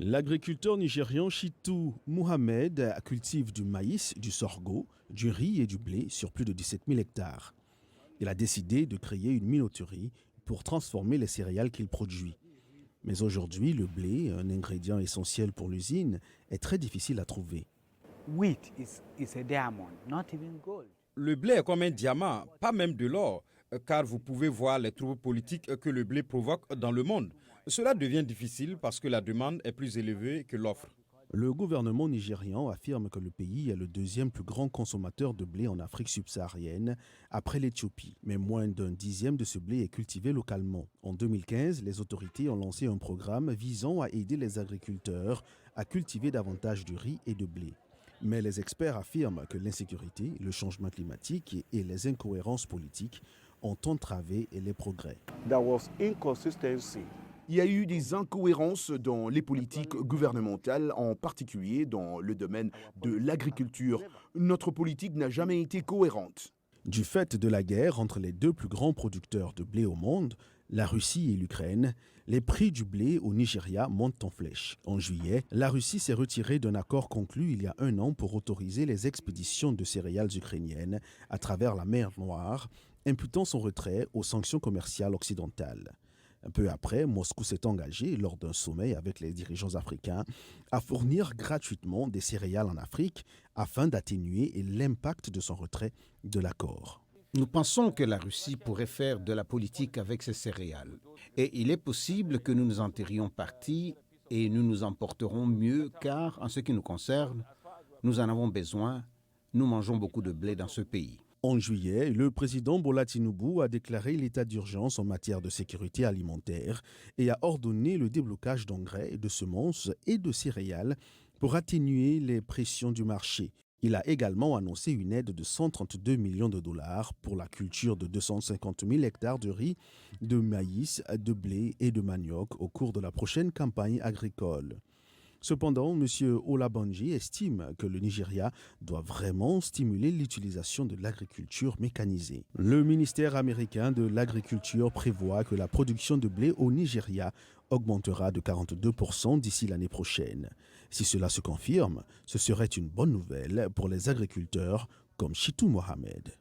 L'agriculteur nigérian Chitou Mohamed cultive du maïs, du sorgho, du riz et du blé sur plus de 17 000 hectares. Il a décidé de créer une minoterie pour transformer les céréales qu'il produit. Mais aujourd'hui, le blé, un ingrédient essentiel pour l'usine, est très difficile à trouver. Wheat is a diamond, not even gold. Le blé est comme un diamant, pas même de l'or, car vous pouvez voir les troubles politiques que le blé provoque dans le monde. Cela devient difficile parce que la demande est plus élevée que l'offre. Le gouvernement nigérian affirme que le pays est le deuxième plus grand consommateur de blé en Afrique subsaharienne, après l'Éthiopie. Mais moins d'un dixième de ce blé est cultivé localement. En 2015, les autorités ont lancé un programme visant à aider les agriculteurs à cultiver davantage de riz et de blé. Mais les experts affirment que l'insécurité, le changement climatique et les incohérences politiques ont entravé les progrès. There was inconsistency. Il y a eu des incohérences dans les politiques gouvernementales, en particulier dans le domaine de l'agriculture. Notre politique n'a jamais été cohérente. Du fait de la guerre entre les deux plus grands producteurs de blé au monde, la Russie et l'Ukraine, les prix du blé au Nigeria montent en flèche. En juillet, la Russie s'est retirée d'un accord conclu il y a un an pour autoriser les expéditions de céréales ukrainiennes à travers la mer Noire, imputant son retrait aux sanctions commerciales occidentales. Un peu après, Moscou s'est engagé, lors d'un sommet avec les dirigeants africains, à fournir gratuitement des céréales en Afrique afin d'atténuer l'impact de son retrait de l'accord. Nous pensons que la Russie pourrait faire de la politique avec ces céréales. Et il est possible que nous nous en tirions parti et nous nous en porterons mieux car, en ce qui nous concerne, nous en avons besoin. Nous mangeons beaucoup de blé dans ce pays. En juillet, le président Bola Tinubu a déclaré l'état d'urgence en matière de sécurité alimentaire et a ordonné le déblocage d'engrais, de semences et de céréales pour atténuer les pressions du marché. Il a également annoncé une aide de 132 millions de dollars pour la culture de 250 000 hectares de riz, de maïs, de blé et de manioc au cours de la prochaine campagne agricole. Cependant, M. Olabanji estime que le Nigeria doit vraiment stimuler l'utilisation de l'agriculture mécanisée. Le ministère américain de l'Agriculture prévoit que la production de blé au Nigeria augmentera de 42% d'ici l'année prochaine. Si cela se confirme, ce serait une bonne nouvelle pour les agriculteurs comme Chitou Mohamed.